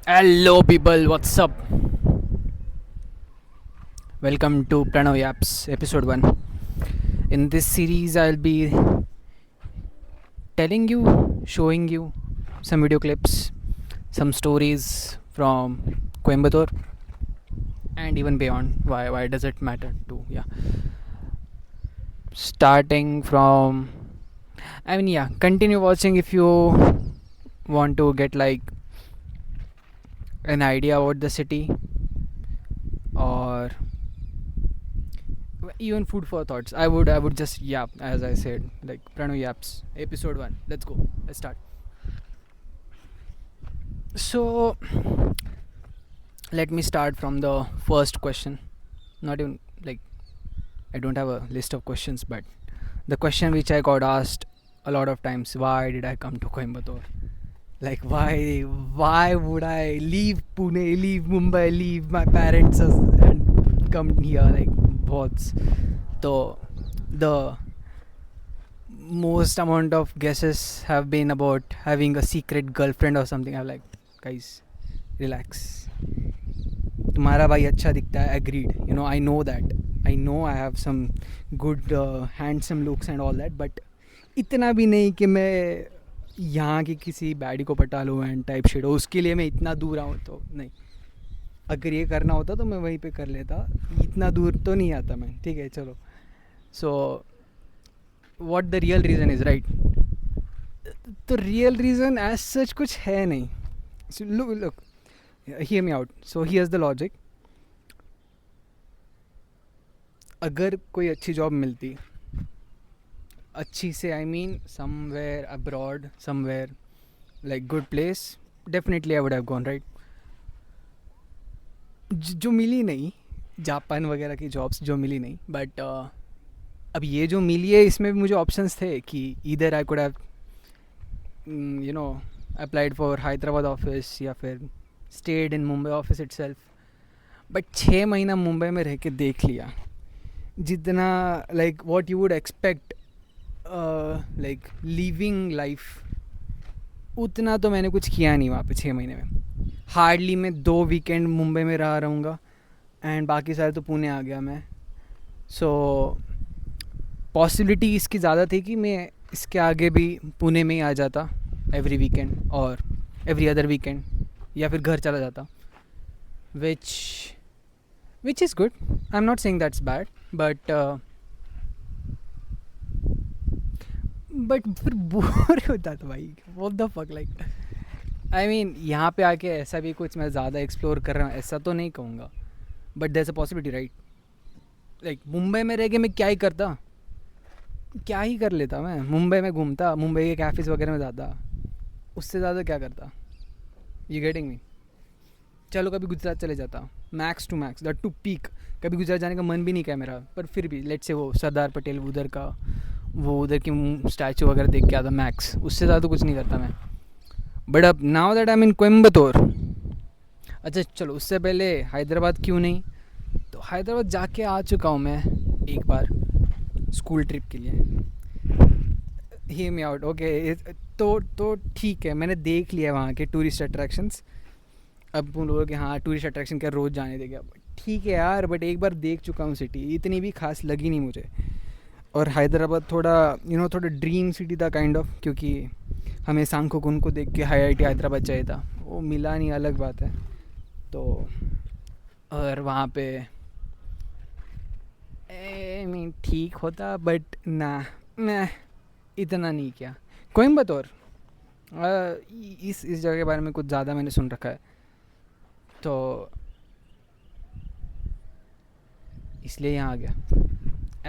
Hello, people, what's up? Welcome to Pranav Yaps, episode 1. In this series, I'll be telling you, showing you some video clips, some stories from Coimbatore and even beyond. Why does it matter too? Yeah. Starting from, continue watching if you want to get like an idea about the city or even food for thoughts. I would just yap, as I said, like Pranav Yaps, episode 1. Let's go. Let's start. So let me start from the first question. Not even like I don't have a list of questions, but the question which I got asked a lot of times: why did I come to Coimbatore? Like why would I leave Pune, leave Mumbai, leave my parents and come here? Like what's the most amount of guesses have been about having a secret girlfriend or something. I'm like, guys, relax. तुम्हारा भाई अच्छा दिखता है, agreed. You know, I know that. I know I have some good handsome looks and all that, but इतना भी नहीं कि मैं यहाँ की किसी बैडी को पटा लूँ एंड टाइप शेड हो. उसके लिए मैं इतना दूर आऊँ तो नहीं. अगर ये करना होता तो मैं वहीं पे कर लेता. इतना दूर तो नहीं आता मैं. ठीक है, चलो. सो what the real reason is, right? The real reason as such कुछ है नहीं. So look, hear me out. So here's the logic. अगर कोई अच्छी जॉब मिलती, अच्छी से I mean somewhere abroad, somewhere like good place, definitely I would have gone, right? जो मिली नहीं, जापान वगैरह की जॉब्स जो मिली नहीं, बट अब ये जो मिली है इसमें भी मुझे ऑप्शंस थे कि इधर I could have you know applied for Hyderabad office या फिर stayed in Mumbai office itself. But 6 महीना मुंबई में रह के देख लिया जितना like what you would expect like living life, उतना तो मैंने कुछ किया नहीं वहाँ पे 6 महीने में. हार्डली मैं 2 वीकेंड मुंबई में रहा रहूँगा एंड बाकी सारे तो पुणे आ गया मैं. सो पॉसिबिलिटी इसकी ज़्यादा थी कि मैं इसके आगे भी पुणे में ही आ जाता एवरी वीकेंड और एवरी अदर वीकेंड, या फिर घर चला जाता, which is good. I am not saying that's bad, but फिर बोर होता था भाई. What the fuck, like I mean यहाँ पे आके ऐसा भी कुछ मैं ज़्यादा एक्सप्लोर कर रहा हूँ ऐसा तो नहीं कहूँगा, but there is a possibility, right? Like Mumbai में रह के मैं क्या ही करता, क्या ही कर लेता. मैं मुंबई में घूमता, मुंबई के कैफ़ेज़ वगैरह में जाता, उससे ज़्यादा क्या करता. You getting me? चलो कभी गुजरात चले जाता, max to max, that too peak. कभी गुजरात जाने का मन भी नहीं किया मेरा, पर फिर भी लेट्स से वो सरदार पटेल उधर का, वो उधर की स्टैचू वगैरह देख के आता मैक्स. उससे ज़्यादा कुछ नहीं करता मैं. बट अब now that I mean Coimbatore, अच्छा चलो उससे पहले हैदराबाद क्यों नहीं, तो हैदराबाद जाके आ चुका हूँ मैं एक बार स्कूल ट्रिप के लिए. Here me out, okay. तो ठीक है, मैंने देख लिया वहाँ के टूरिस्ट अट्रैक्शंस. अब उन लोगों के हाँ टूरिस्ट अट्रैक्शन क्या रोज़ जाने देगा, ठीक है यार, बट एक बार देख चुका हूँ सिटी, इतनी भी खास लगी नहीं मुझे. और हैदराबाद थोड़ा थोड़ा ड्रीम सिटी था काइंड ऑफ, क्योंकि हमें सांखो को देख के IIT हैदराबाद चाहिए था, वो मिला नहीं, अलग बात है. तो और वहाँ पे मीन ठीक होता, बट ना, मैं इतना नहीं किया. कोयम्बतूर, इस जगह के बारे में कुछ ज़्यादा मैंने सुन रखा है, तो इसलिए यहाँ आ गया,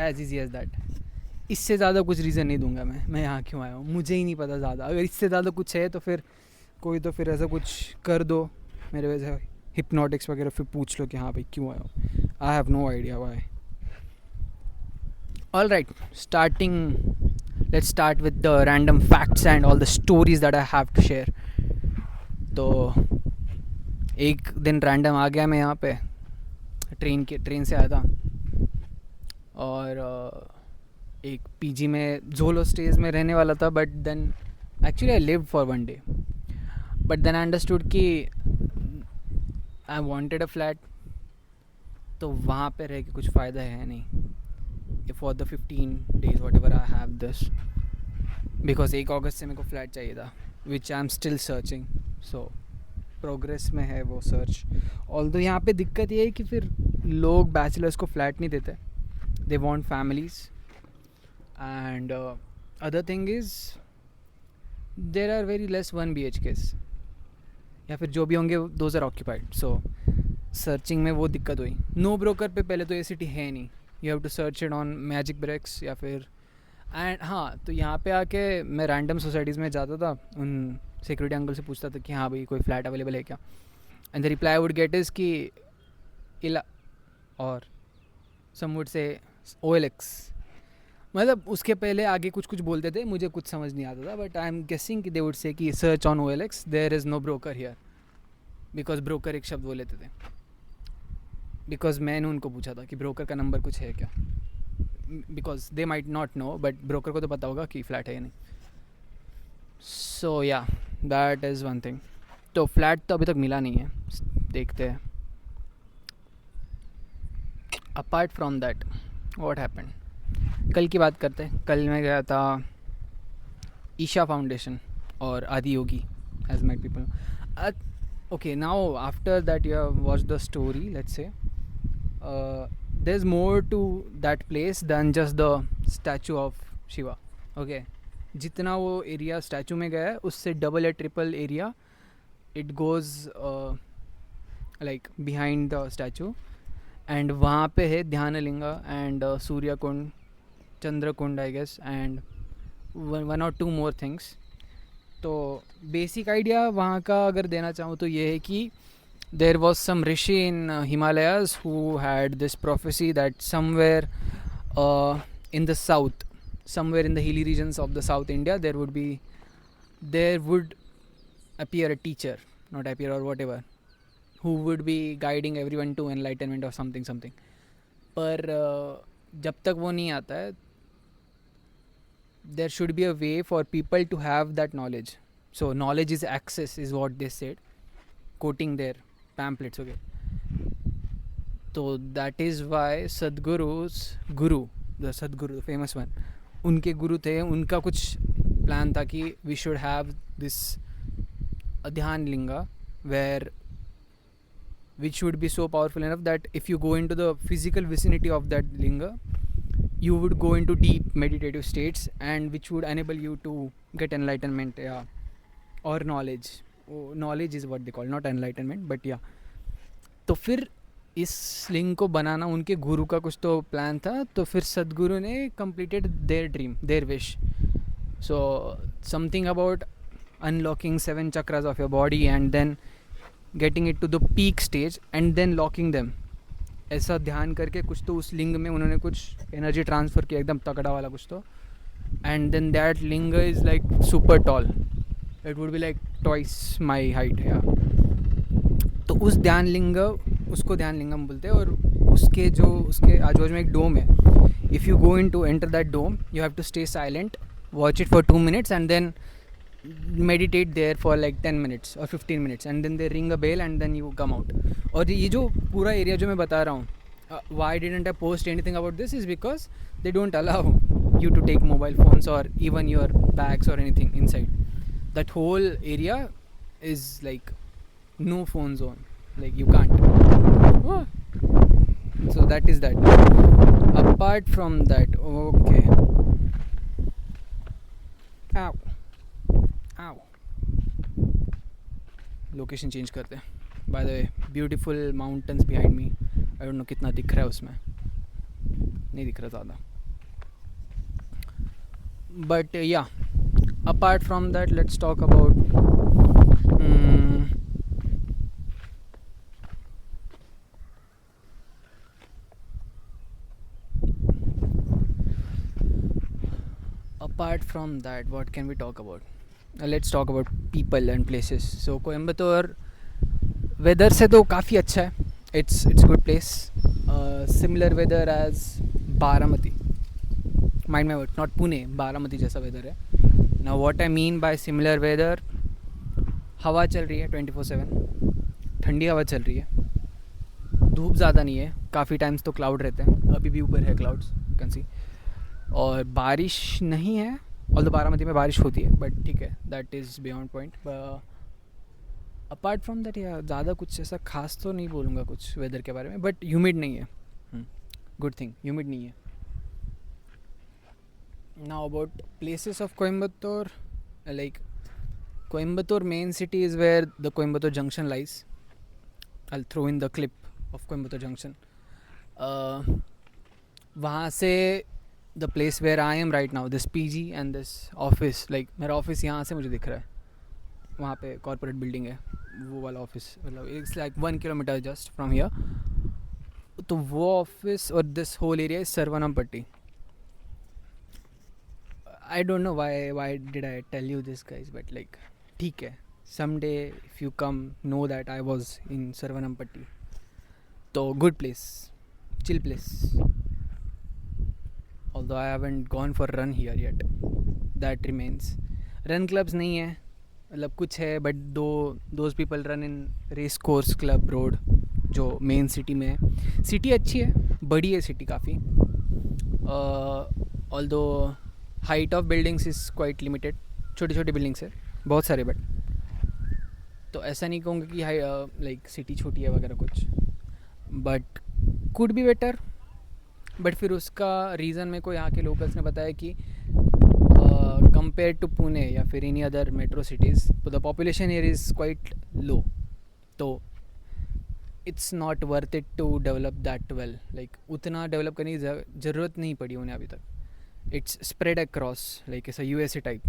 एज इजी एज दैट. इससे ज़्यादा कुछ रीज़न नहीं दूंगा मैं यहाँ क्यों आया हूँ, मुझे ही नहीं पता ज़्यादा. अगर इससे ज़्यादा कुछ है तो फिर कोई तो फिर ऐसा कुछ कर दो मेरे वजह, हिप्नोटिक्स वगैरह, फिर पूछ लो कि हाँ भाई क्यों आया हूँ. I have no idea why. All right, starting let's start with the random facts and all the stories that I have to share. तो एक दिन रैंडम आ गया मैं यहाँ पे, ट्रेन से आया था, और एक पीजी में जोलो स्टेज में रहने वाला था. But then actually I lived for 1 day, but then I understood कि आई वांटेड अ फ्लैट, तो वहाँ पे रह के कुछ फ़ायदा है नहीं for the 15 days whatever I have this, because 1 अगस्त से मेरे को फ्लैट चाहिए था, which I am still searching. So progress में है वो सर्च. ऑल्दो यहाँ पे दिक्कत ये है कि फिर लोग बैचलर्स को फ्लैट नहीं देते, they want families. And other thing is there are very less 1 BHKs, या फिर जो भी होंगे those are occupied. So searching में वो दिक्कत हुई. नो ब्रोकर पे पहले तो ये सिटी है नहीं, you have to search it on magic bricks या फिर. एंड हाँ, तो यहाँ पे आके मैं रैंडम सोसाइटीज़ में जाता था, उन सिक्योरिटी अंकल से पूछता था कि हाँ भाई कोई फ्लैट अवेलेबल है क्या. And the reply would get is कि इला, और सम वुड से OLX. मतलब उसके पहले आगे कुछ कुछ बोलते थे, मुझे कुछ समझ नहीं आता था, बट आई एम गेसिंग कि दे वुड से कि search on OLX, there is no broker here, because broker एक शब्द वो लेते थे. बिकॉज मैंने उनको पूछा था कि ब्रोकर का नंबर कुछ है क्या, because they might not know, but broker को तो पता होगा कि फ्लैट है या नहीं. सो या दैट इज़ वन थिंग. तो फ्लैट तो अभी तक मिला नहीं है, देखते हैं. Apart from that what happened, कल की बात करते हैं. कल मैं गया था ईशा फाउंडेशन और Adi Yogi, as my people. Okay, now after that you have watched the story, let's say there's more to that place than just the statue of Shiva. Okay, जितना वो एरिया स्टैचू में गया है उससे डबल या triple area it goes like behind the statue. And वहाँ पे है Dhyanalinga and Surya Kund, Chandra Kund I guess, and 1 or 2 more things. तो बेसिक आइडिया वहाँ का अगर देना चाहूँ तो ये है कि there was some rishi in Himalayas who had this prophecy that somewhere in the south, somewhere in the hilly regions of the south India there would appear a teacher, not appear or whatever, who would be guiding everyone to enlightenment or something. पर जब तक वो नहीं आता है, there should be a way for people to have that knowledge. So knowledge is access is what they said, quoting their pamphlets. Okay, so that is why Sadhguru's guru, the Sadhguru, the famous one, उनके गुरु थे, उनका कुछ plan था कि we should have this ध्यान लिंगा where which would be so powerful enough that if you go into the physical vicinity of that linga, you would go into deep meditative states and which would enable you to get enlightenment, yeah, or knowledge. Knowledge is what they call, not enlightenment, but yeah. तो फिर इस लिंग को बनाना उनके गुरु का कुछ तो plan था, तो फिर सदगुरु ने completed their dream, their wish. So something about unlocking 7 chakras of your body and then getting it to the peak stage and then locking them. ऐसा ध्यान करके कुछ तो उस लिंग में उन्होंने कुछ एनर्जी ट्रांसफ़र किया, एकदम तगड़ा वाला कुछ तो. And then that linga is like super tall, it would be like twice my height. या तो उस ध्यान लिंग, उसको ध्यान लिंगम बोलते हैं. और उसके आजू बाजू में एक डोम है. If you go in to enter that dome, you have to stay silent, watch it for 2 minutes and then meditate there for like 10 minutes or 15 minutes and then they ring a bell and then you come out. और ये जो पूरा area जो मैं बता रहा हूँ, why didn't I post anything about this is because they don't allow you to take mobile phones or even your bags or anything inside. That whole area is like no phone zone, like you can't. So that is that. Apart from that, okay. Ow. Location change करते हैं. By the way, beautiful mountains behind me. I don't no कितना दिख रहा है उसमें, नहीं दिख रहा ज़्यादा, बट या apart from that let's talk about apart from that what can we talk about? Let's talk about people and places. So Coimbatore weather से तो काफ़ी अच्छा है. It's good place. Similar weather as Baramati. Mind my word, not Pune, Baramati जैसा weather है. Now what I mean by similar weather, हवा चल रही है 24/7. ठंडी हवा चल रही है, धूप ज़्यादा नहीं है, काफ़ी टाइम्स तो क्लाउड रहते हैं, अभी भी ऊपर है क्लाउड्स कैन सी, और बारिश नहीं है, ऑल्दो बारामती में बारिश होती है, बट ठीक है, that is beyond point. Apart from that या ज़्यादा कुछ ऐसा खास तो नहीं बोलूँगा कुछ वेदर के बारे में, बट ह्यूमिड नहीं है, गुड थिंग, ह्यूमिड नहीं है। Now about places of Coimbatore, like Coimbatore main city is where the Coimbatore Junction lies. I'll throw in the clip of Coimbatore Junction. वहाँ से the place where I am right now, this PG and this office, like मेरा office यहाँ से मुझे दिख रहा है, वहाँ पे कॉर्पोरेट बिल्डिंग है, वो वाला ऑफिस, मतलब it's like 1 kilometre just from here. तो वो ऑफिस और this whole area is Sarvanampatti. I don't know why did I tell you this, guys, but like ठीक है, someday if you come know that I was in Sarvanampatti, तो good place, chill place, although I haven't gone for run here yet, that remains। run clubs नहीं है, मतलब कुछ है, but those people run in race course club road जो main city में है। City अच्छी है, बड़ी है सिटी काफ़ी, although height of buildings is quite limited, छोटी छोटी बिल्डिंग्स है बहुत सारे, बट तो ऐसा नहीं कहूँगा कि हाई लाइक सिटी छोटी है वगैरह कुछ, but could be better. But फिर उसका रीज़न मेरे को यहाँ के लोकल्स ने बताया कि कंपेयर टू पुणे या फिर एनी अदर मेट्रो सिटीज़, तो the population here is quite low, तो it's not worth it to develop that well, like उतना डेवलप करने की ज़रूरत नहीं पड़ी उन्हें अभी तक। इट्स स्प्रेड अक्रॉस लाइक ऐसा यूएसए टाइप,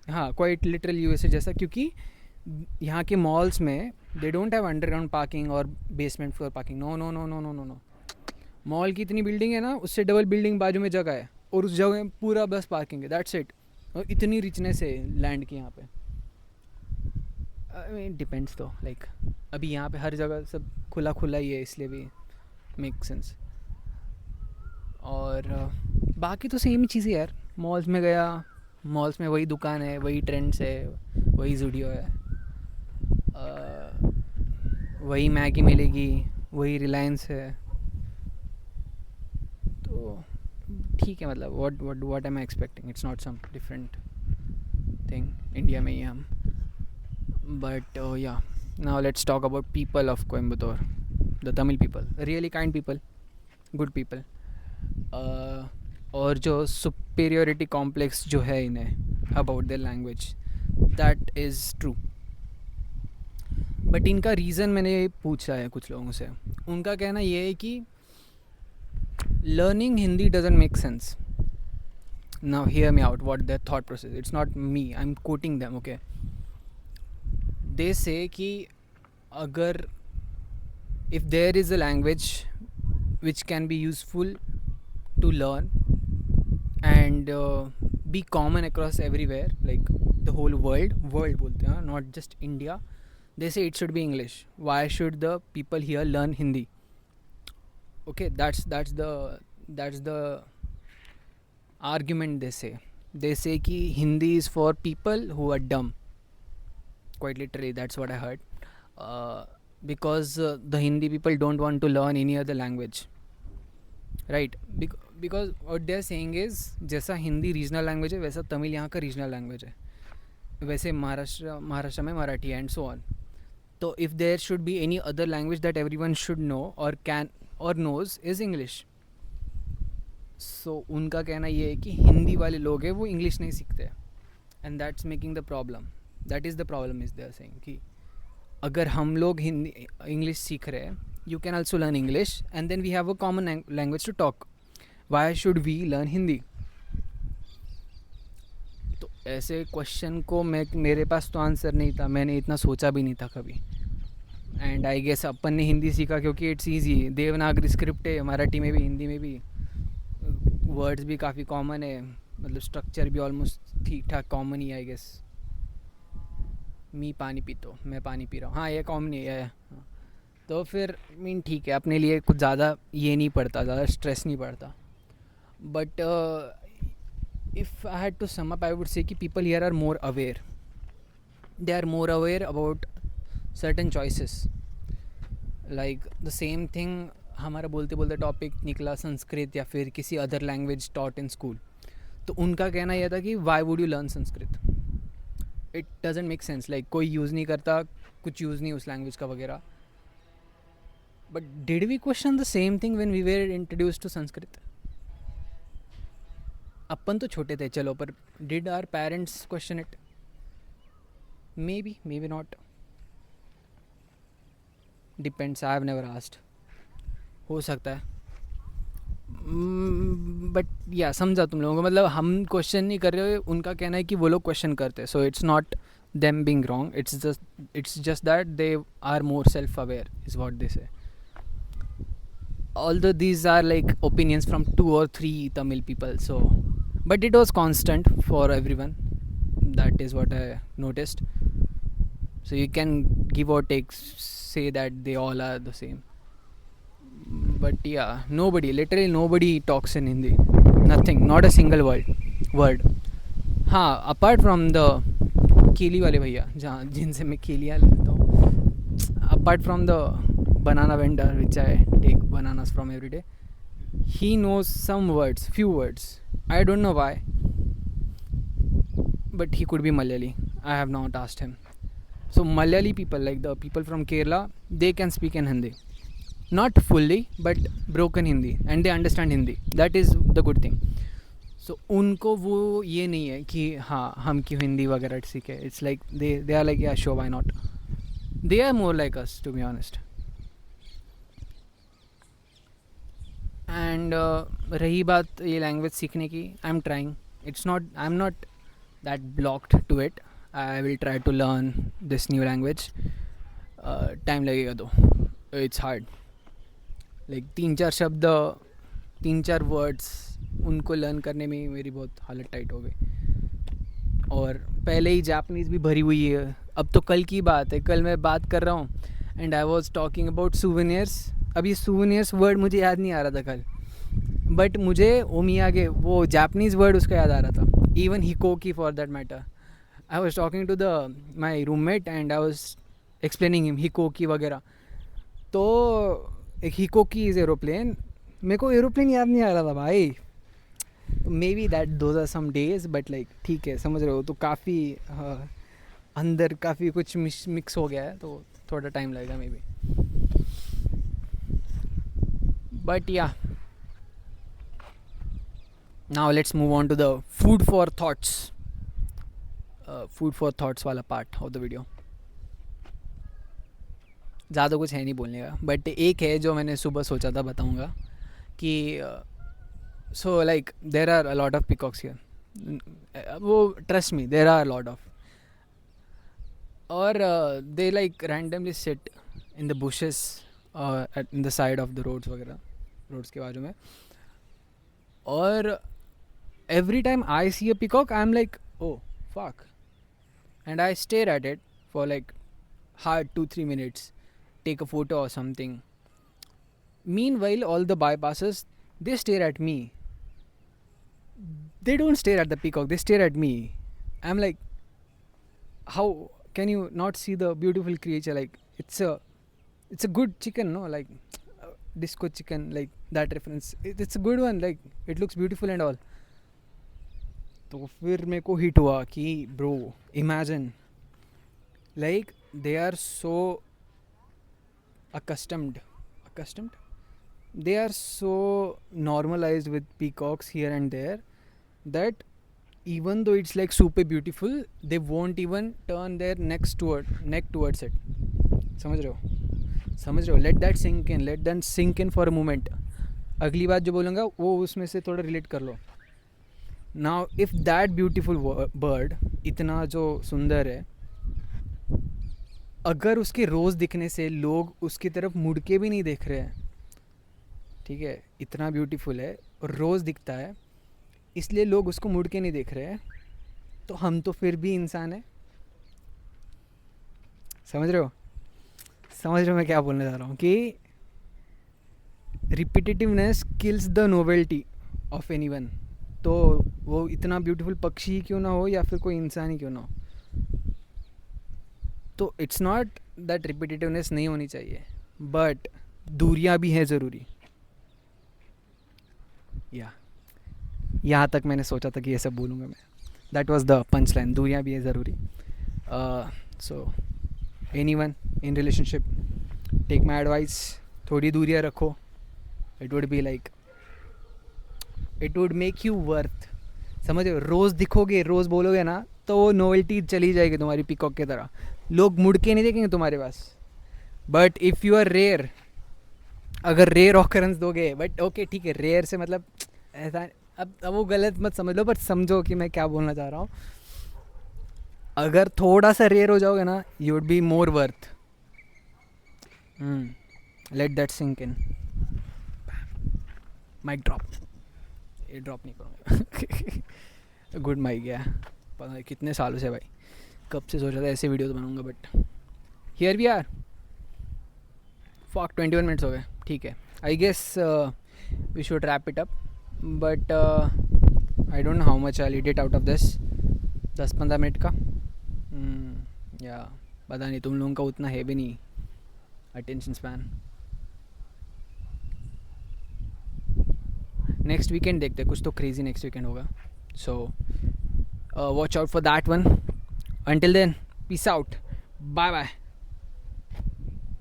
हाँ क्वाइट लिटरल यूएसए जैसा, क्योंकि यहाँ के मॉल्स में they don't have underground parking और basement floor parking, no no no no no no no. Mall की इतनी बिल्डिंग है ना, उससे डबल बिल्डिंग बाजू में जगह है, और उस जगह में पूरा बस पार्किंग है, दैट्स इट। और इतनी रिचनेस है लैंड की यहाँ पे, डिपेंड्स तो, लाइक अभी यहाँ पे हर जगह सब खुला खुला ही है, इसलिए भी मेक सेंस। और बाकी तो सेम ही चीज़ें यार, मॉल्स में गया, मॉल्स में वही दुकान है, वही ट्रेंड्स है, वही ज़ूडियो है, वही मैगी मिलेगी, वही रिलायंस है, तो ठीक है, मतलब what am I expecting, it's not some different thing, India में ही हम। But yeah now let's talk about people of Coimbatore, the Tamil people, really kind people, good people. और जो सुपेरियोरिटी कॉम्प्लेक्स जो है इन्हें about their language, that is true, but इनका reason मैंने पूछा है कुछ लोगों से, उनका कहना ये है कि learning Hindi doesn't make sense. Now hear me out what their thought process, it's not me, I am quoting them, okay. They say कि अगर if there is a language which can be useful to learn and be common across everywhere, like the whole world बोलते हैं, not just India, they say it should be English. Why should the people here learn Hindi? Okay, that's the argument they say कि Hindi is for people who are dumb, quite literally, that's what I heard, because the Hindi people don't want to learn any other language, right? Because what they are saying is, जैसा Hindi regional language है वैसा तमिल यहाँ का regional language है, वैसे महाराष्ट्र में Marathi and so on. तो if there should be any other language that everyone should know और कैन और नोज इज़ इंग्लिश। सो उनका कहना ये है कि हिंदी वाले लोग हैं वो इंग्लिश नहीं सीखते, and that's making the problem, that is the problem is they're saying कि अगर हम लोग हिंदी इंग्लिश सीख रहे हैं, you can also learn English and then we have a common language to talk, why should we learn Hindi? तो ऐसे question को मेरे पास तो आंसर नहीं था, मैंने इतना सोचा भी नहीं था कभी, एंड आई गेस अपन ने हिंदी सीखा क्योंकि इट्स ईजी, देवनागरी स्क्रिप्ट है, मराठी में भी हिंदी में भी वर्ड्स भी काफ़ी कॉमन है, मतलब स्ट्रक्चर भी ऑलमोस्ट ठीक ठाक कॉमन ही है, आई गेस। मी पानी पीतो, मैं पानी पी रहा हूँ, हाँ ये कॉमन ही है, तो फिर मीन ठीक है, अपने लिए कुछ ज़्यादा ये नहीं पड़ता, ज़्यादा स्ट्रेस नहीं पड़ता। But if I had to sum up, I would say कि people here are more aware, they are more aware about certain choices, like the same thing हमारा बोलते बोलते टॉपिक निकला संस्कृत या फिर किसी other language taught in school, तो उनका कहना यह था कि why would you learn Sanskrit, it doesn't make sense, like कोई यूज़ नहीं करता, कुछ यूज़ नहीं उस लैंग्वेज का वगैरह. But did we question the same thing when we were introduced to Sanskrit? अपन तो छोटे थे चलो, पर did our parents question it? Maybe not, depends. I have never asked. हो सकता है. बट या समझा तुम लोगों को, मतलब हम क्वेश्चन नहीं कर रहे, उनका कहना है कि वो लोग क्वेश्चन करते हैं. So it's not them being wrong, it's just that they are more self aware is what they say. Although these are like opinions from 2 or 3 Tamil people, so but it was constant for everyone. That is what I noticed. So you can give or take, say that they all are the same. But yeah, literally nobody talks in Hindi. Nothing, not a single word. हाँ, apart from the केली वाले भैया जहाँ जिनसे मैं केलियाँ लेता हूँ, apart from the banana vendor which I take bananas from every day, he knows some words, few words. I don't know why, but he could be Malayali. I have not asked him. So Malayali people, like the people from Kerala, they can speak in Hindi, not fully but broken Hindi, and they understand Hindi. That is the good thing. So उनको वो ये नहीं है कि हाँ हम क्यों हिंदी वगैरह सीखे. It's like they are like yeah sure why not. They are more like us, to be honest. And रही बात ये लैंग्वेज सीखने की, I am trying. I am not that blocked to it. I will try to learn this new language. Time लगेगा तो it's hard. Like 3-4 शब्द, 3-4 words उनको learn करने में मेरी बहुत हालत टाइट हो गई. और पहले ही जापनीज़ भी भरी हुई है. अब तो कल की बात है, कल मैं बात कर रहा हूँ and I was talking about souvenirs. अभी सूवेनियर्स वर्ड मुझे याद नहीं आ रहा था कल, बट मुझे ओमियागे वो जापनीज़ वर्ड उसका याद आ रहा था. इवन हिकोकी for that matter. I was talking to the my roommate and I was explaining him हिकोकी वगैरह. तो एक हिकोकी इज़ एरोप्लेन, मेरे को एरोप्लेन याद नहीं आ रहा था भाई. Maybe that those are some days, but like ठीक है, समझ रहे हो. तो काफ़ी अंदर काफ़ी कुछ मिक्स हो गया है, तो थोड़ा टाइम लगेगा may be. But yeah, now let's move on to the food for thoughts. Food for thoughts वाला part of the video. ज़्यादा कुछ है नहीं बोलने का, बट एक है जो मैंने सुबह सोचा था बताऊंगा कि so like there are a lot of peacocks here. वो trust me, there are a lot of. और they like randomly sit in the bushes in the side of the roads वगैरह, रोड्स के बाजू में. और every time I see a peacock I am like oh fuck, and I stare at it for like hard 2-3 minutes, take a photo or something. Meanwhile all the bypasses, they stare at me. They don't stare at the peacock, they stare at me. I'm like, how can you not see the beautiful creature? Like it's a good chicken, no, like disco chicken, like that reference. It's a good one, like it looks beautiful and all. तो फिर मेरे को hit हुआ कि bro imagine, like they are so accustomed, they are so normalized with peacocks here and there that even though it's like super beautiful, they won't even turn their neck towards it. समझ रहे हो? let that sink in for a moment. अगली बात जो बोलूँगा वो उसमें से थोड़ा रिलेट कर लो. Now if that beautiful bird, इतना जो सुंदर है, अगर उसके रोज़ दिखने से लोग उसकी तरफ मुड़ के भी नहीं देख रहे हैं, ठीक है, इतना ब्यूटीफुल है और रोज़ दिखता है, इसलिए लोग उसको मुड़ के नहीं देख रहे हैं, तो हम तो फिर भी इंसान है. समझ रहे हो मैं क्या बोलने जा रहा हूँ? कि repetitiveness kills the novelty of anyone. तो वो इतना ब्यूटीफुल पक्षी ही क्यों ना हो या फिर कोई इंसान ही क्यों ना हो, तो इट्स नॉट दैट रिपीटेटिवनेस नहीं होनी चाहिए, बट दूरियां भी हैं ज़रूरी. या यहाँ तक मैंने सोचा था कि ये सब बोलूँगा मैं. That was the punch line. दूरियां भी है ज़रूरी. So anyone in relationship, take my advice, थोड़ी दूरियां रखो. It would be like, it would make you worth. समझ रहे हो, रोज़ दिखोगे, रोज़ बोलोगे ना, तो वो नोवेल्टी चली जाएगी तुम्हारी पिकॉक की तरह. लोग मुड़ के नहीं देखेंगे तुम्हारे पास. But if you are rare, अगर रेयर ऑकरेंस दोगे, बट ओके ठीक है, रेयर से मतलब ऐसा, अब वो गलत मत समझ लो, बट समझो कि मैं क्या बोलना चाह रहा हूँ. अगर थोड़ा सा रेयर हो जाओगे ना, you would be more worth. Let that sink in. Mic drop. ये ड्रॉप नहीं करूँगा. गुड माइक गया. पता नहीं कितने सालों से भाई, कब से सोचा था ऐसे वीडियोस बनाऊंगा, but here we are. Fuck 21 minutes हो गए. ठीक है, I guess we should wrap it up. But I don't know how much I edit out of this. 10-15 minute का. या पता नहीं, तुम लोगों का उतना है भी नहीं अटेंशन स्पैन. नेक्स्ट वीकेंड देखते हैं, कुछ तो क्रेजी नेक्स्ट वीकेंड होगा. So watch out for that one. Until then, peace out. Bye bye.